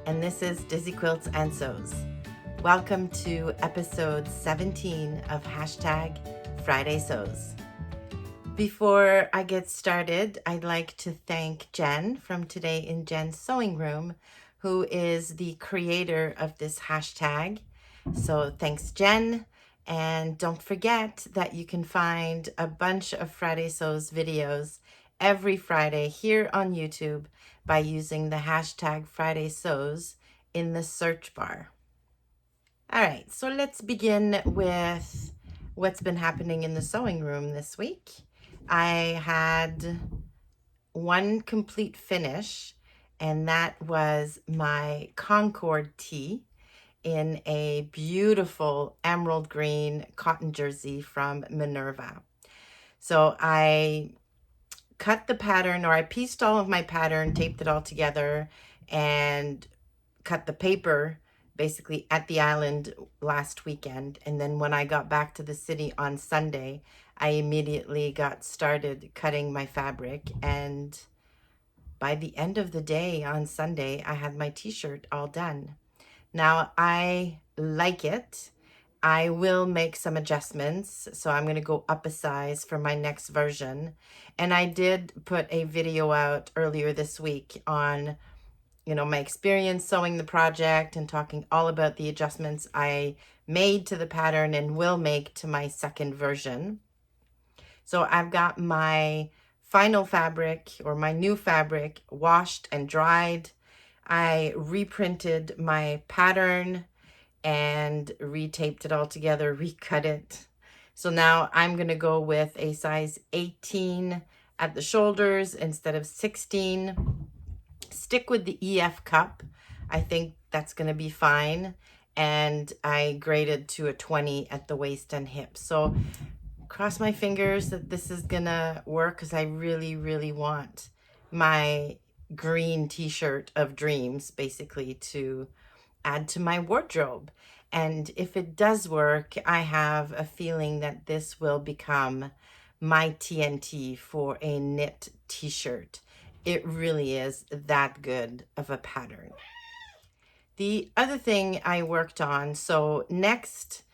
and this is Dizzy Quilts and Sews. Welcome to episode 17 of hashtag Friday Sews. Before I get started, I'd like to thank Jen from Today in Jen's Sewing Room, who is the creator of this hashtag. So thanks, Jen. And don't forget that you can find a bunch of Friday Sews videos every Friday here on YouTube by using the hashtag Friday Sews in the search bar. All right, so let's begin with what's been happening in the sewing room this week. I had one complete finish, and that was my Concord tee in a beautiful emerald green cotton jersey from Minerva. So I cut the pattern, or I pieced all of my pattern, taped it all together, and cut the paper basically at the island last weekend. And then when I got back to the city on Sunday, I immediately got started cutting my fabric. And by the end of the day on Sunday, I had my t-shirt all done. Now, I like it. I will make some adjustments, so I'm going to go up a size for my next version. And I did put a video out earlier this week on, my experience sewing the project and talking all about the adjustments I made to the pattern and will make to my second version. So I've got my final fabric, or my new fabric, washed and dried. I reprinted my pattern and retaped it all together, recut it. So now I'm going to go with a size 18 at the shoulders instead of 16. Stick with the EF cup. I think that's going to be fine. And I graded to a 20 at the waist and hips. So cross my fingers that this is going to work, because I really, really want my green t-shirt of dreams basically to add to my wardrobe. And if it does work, I have a feeling that this will become my TNT for a knit t-shirt. It really is that good of a pattern. The other thing I worked on, so next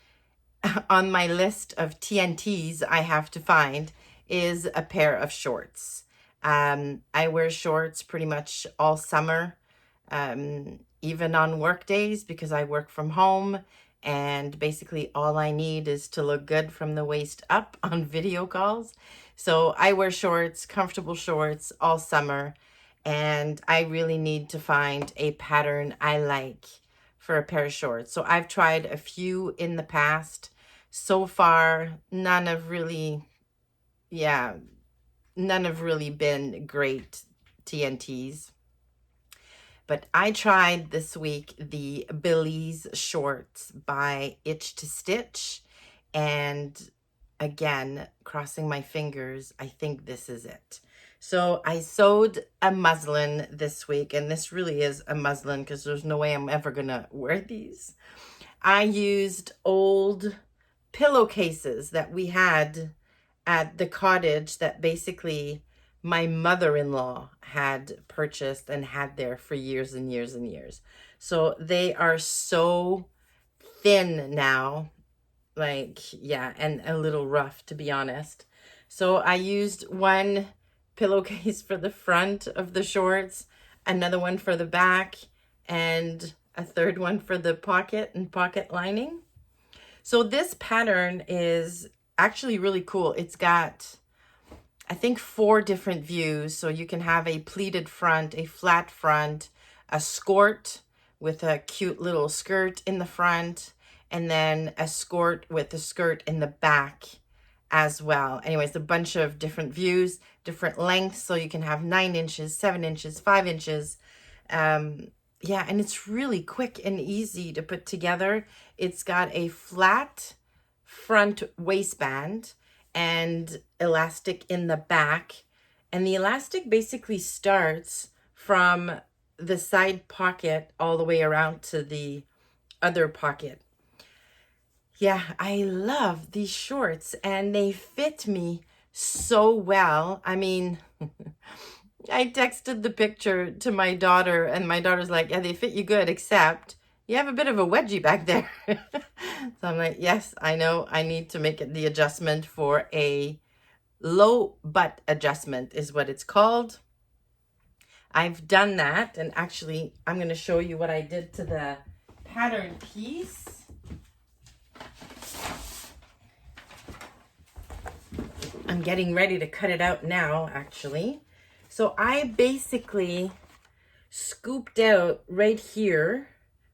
on my list of TNTs I have to find is a pair of shorts. I wear shorts pretty much all summer, even on work days, because I work from home, and basically all I need is to look good from the waist up on video calls. So I wear shorts, comfortable shorts all summer, and I really need to find a pattern I like for a pair of shorts. So I've tried a few in the past. So far, none have really been great TNTs. But I tried this week the Belize shorts by Itch to Stitch. And again, crossing my fingers, I think this is it. So I sewed a muslin this week, and this really is a muslin because there's no way I'm ever going to wear these. I used old pillowcases that we had at the cottage that basically my mother-in-law had purchased and had there for years and years and years. So they are so thin now, and a little rough, to be honest. So I used one pillowcase for the front of the shorts, another one for the back, and a third one for the pocket and pocket lining. So this pattern is actually really cool. It's got, I think, 4 different views. So you can have a pleated front, a flat front, a skirt with a cute little skirt in the front, and then a skirt with a skirt in the back as well. Anyways, a bunch of different views, different lengths. So you can have 9 inches, 7 inches, 5 inches. And it's really quick and easy to put together. It's got a flat front waistband and elastic in the back. And the elastic basically starts from the side pocket all the way around to the other pocket. Yeah, I love these shorts, and they fit me so well. I mean, I texted the picture to my daughter, and my daughter's like, yeah, they fit you good, except you have a bit of a wedgie back there. So I'm like, yes, I know. I need to make it the adjustment for a low butt adjustment is what it's called. I've done that, and actually I'm going to show you what I did to the pattern piece. I'm getting ready to cut it out now, actually. So I basically scooped out right here,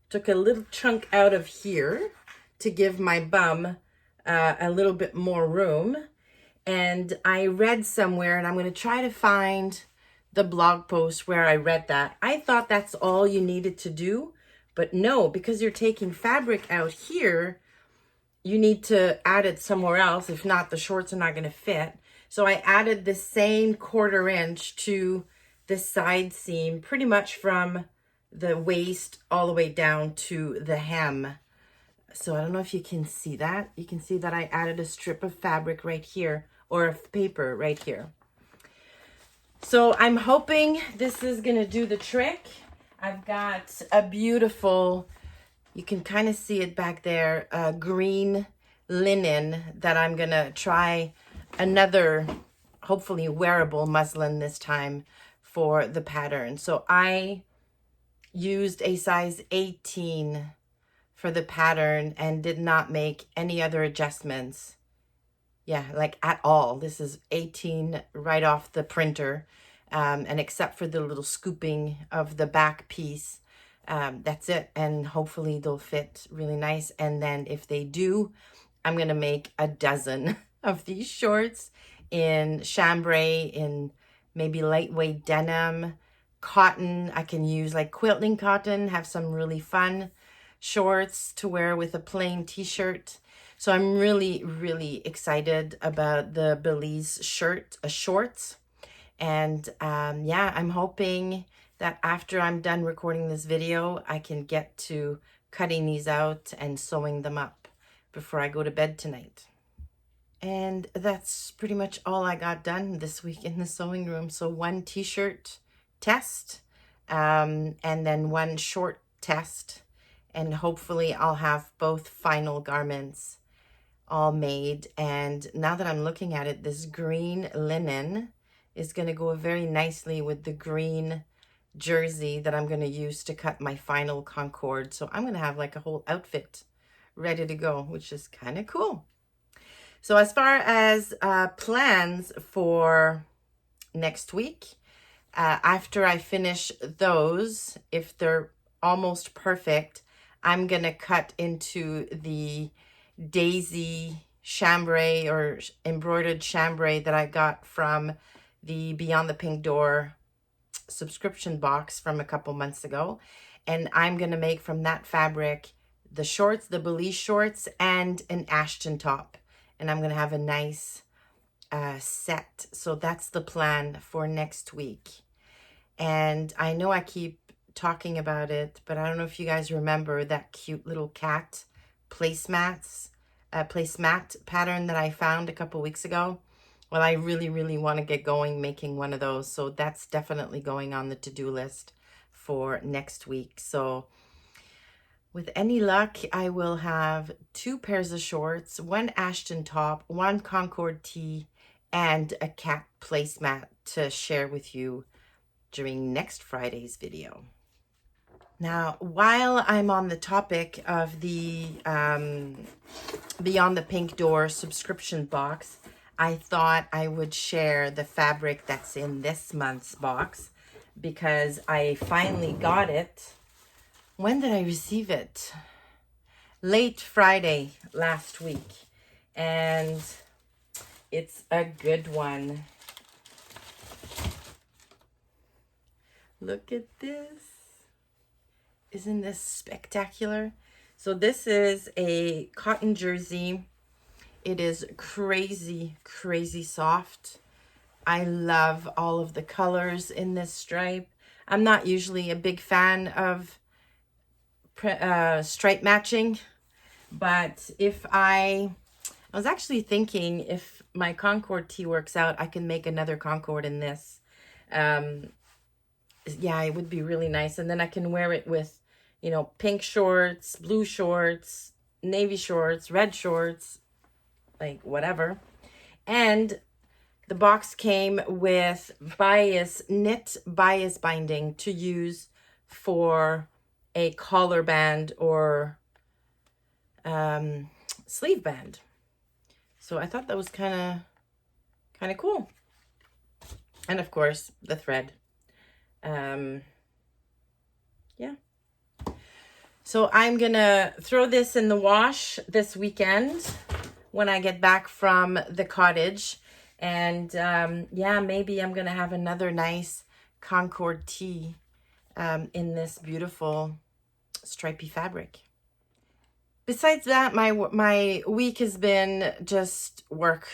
took a little chunk out of here to give my bum a little bit more room. And I read somewhere, and I'm going to try to find the blog post where I read that. I thought that's all you needed to do, but no, because you're taking fabric out here, you need to add it somewhere else. If not, the shorts are not going to fit. So I added the same 1/4 inch to the side seam, pretty much from the waist all the way down to the hem. So I don't know if you can see that. You can see that I added a strip of fabric right here, or of paper right here. So I'm hoping this is going to do the trick. I've got a beautiful, you can kind of see it back there, green linen that I'm going to try another, hopefully wearable muslin this time for the pattern. So I used a size 18 for the pattern and did not make any other adjustments. Yeah, like at all. This is 18 right off the printer. And except for the little scooping of the back piece, that's it. And hopefully they'll fit really nice. And then if they do, I'm going to make a dozen of these shorts in chambray, in maybe lightweight denim, cotton. I can use like quilting cotton, have some really fun shorts to wear with a plain t-shirt. So I'm really, really excited about the Belize shorts. And yeah, I'm hoping that after I'm done recording this video, I can get to cutting these out and sewing them up before I go to bed tonight. And that's pretty much all I got done this week in the sewing room. So one t-shirt test, and then one short test. And hopefully I'll have both final garments all made. And now that I'm looking at it, this green linen is going to go very nicely with the green jersey that I'm going to use to cut my final Concord. So I'm going to have like a whole outfit ready to go, which is kind of cool. So as far as plans for next week, after I finish those, if they're almost perfect, I'm going to cut into the daisy chambray or embroidered chambray that I got from the Beyond the Pink Door subscription box from a couple months ago. And I'm going to make from that fabric the shorts, the Belize shorts, and an Ashton top. And I'm going to have a nice set. So that's the plan for next week. And I know I keep talking about it, but I don't know if you guys remember that cute little cat placemat pattern that I found a couple weeks ago. Well, I really, really want to get going making one of those. So that's definitely going on the to-do list for next week. So with any luck, I will have 2 pairs of shorts, 1 Ashton top, 1 Concord tee, and a cat placemat to share with you during next Friday's video. Now, while I'm on the topic of the Beyond the Pink Door subscription box, I thought I would share the fabric that's in this month's box because I finally got it. When did I receive it? Late Friday last week. And it's a good one. Look at this. Isn't this spectacular? So this is a cotton jersey. It is crazy, crazy soft. I love all of the colors in this stripe. I'm not usually a big fan of stripe matching, but if I was actually thinking if my Concord tee works out, I can make another Concord in this. Um, yeah, it would be really nice. And then I can wear it with, pink shorts, blue shorts, navy shorts, red shorts, like whatever. And the box came with knit bias binding to use for a collar band or sleeve band. So I thought that was kind of cool. And of course, the thread. Yeah. So I'm gonna throw this in the wash this weekend when I get back from the cottage. And yeah, maybe I'm gonna have another nice Concord tee in this beautiful stripy fabric. Besides that, my week has been just work.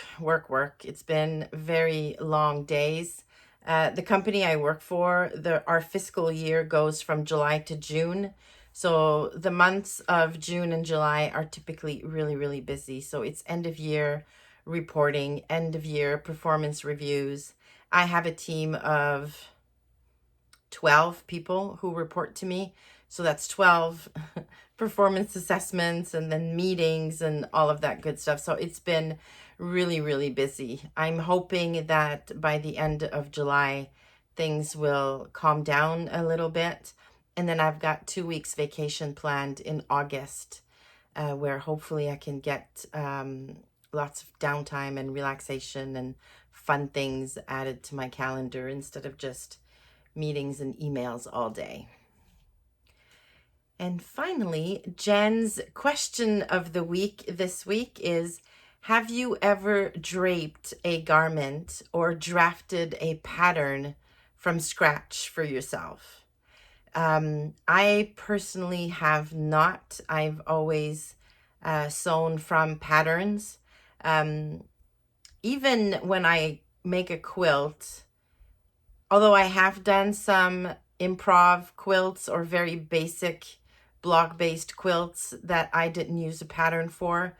It's been very long days. The company I work for, our fiscal year goes from July to June. So the months of June and July are typically really, really busy. So it's end of year reporting, end of year performance reviews. I have a team of 12 people who report to me. So that's 12 performance assessments and then meetings and all of that good stuff. So it's been really, really busy. I'm hoping that by the end of July, things will calm down a little bit. And then I've got 2 weeks vacation planned in August, where hopefully I can get lots of downtime and relaxation and fun things added to my calendar instead of just meetings and emails all day. And finally, Jen's question of the week this week is, have you ever draped a garment or drafted a pattern from scratch for yourself? I personally have not. I've always sewn from patterns. Even when I make a quilt, although I have done some improv quilts or very basic block-based quilts that I didn't use a pattern for,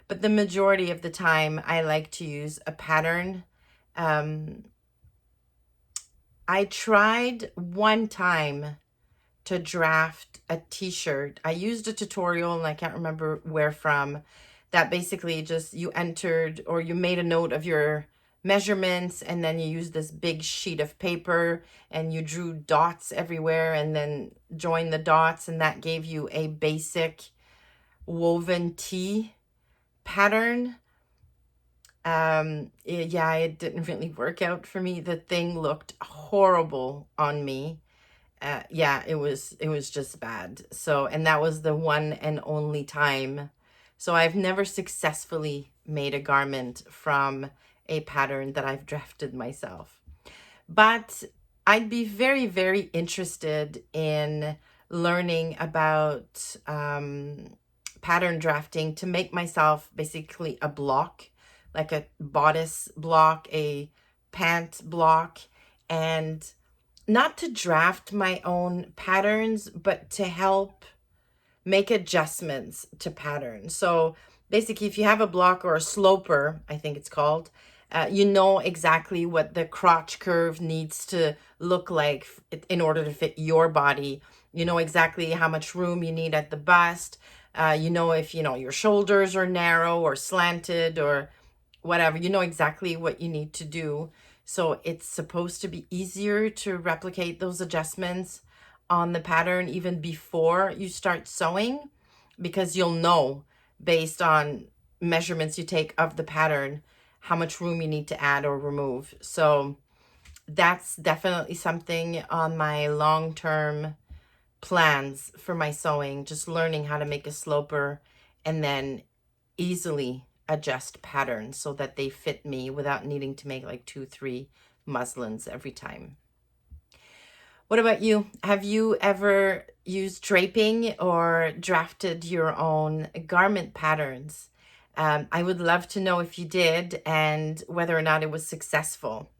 but the majority of the time I like to use a pattern. I tried one time to draft a t-shirt. I used a tutorial, and I can't remember where from, that basically just you entered or you made a note of your measurements, and then you used this big sheet of paper and you drew dots everywhere and then joined the dots, and that gave you a basic woven tee pattern. Yeah, it didn't really work out for me. The thing looked horrible on me. Yeah, it was just bad. So, and that was the one and only time. So I've never successfully made a garment from a pattern that I've drafted myself. But I'd be very, very interested in learning about pattern drafting to make myself basically a block, like a bodice block, a pant block, and not to draft my own patterns, but to help make adjustments to patterns. So basically, if you have a block or a sloper, I think it's called, you know exactly what the crotch curve needs to look like in order to fit your body. You know exactly how much room you need at the bust. You know if, your shoulders are narrow or slanted or whatever. You know exactly what you need to do. So it's supposed to be easier to replicate those adjustments on the pattern even before you start sewing, because you'll know based on measurements you take of the pattern how much room you need to add or remove. So that's definitely something on my long-term plans for my sewing, just learning how to make a sloper and then easily adjust patterns so that they fit me without needing to make like 2-3 muslins every time. What about you? Have you ever used draping or drafted your own garment patterns? I would love to know if you did and whether or not it was successful.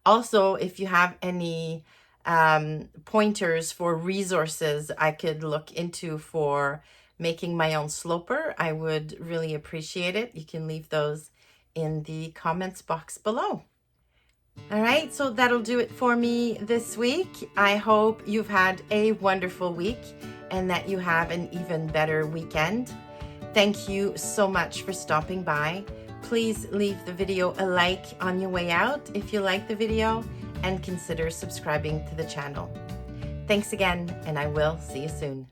Also, if you have any pointers for resources I could look into for making my own sloper, I would really appreciate it. You can leave those in the comments box below. All right, so that'll do it for me this week. I hope you've had a wonderful week and that you have an even better weekend. Thank you so much for stopping by. Please leave the video a like on your way out if you like the video, and consider subscribing to the channel. Thanks again, and I will see you soon.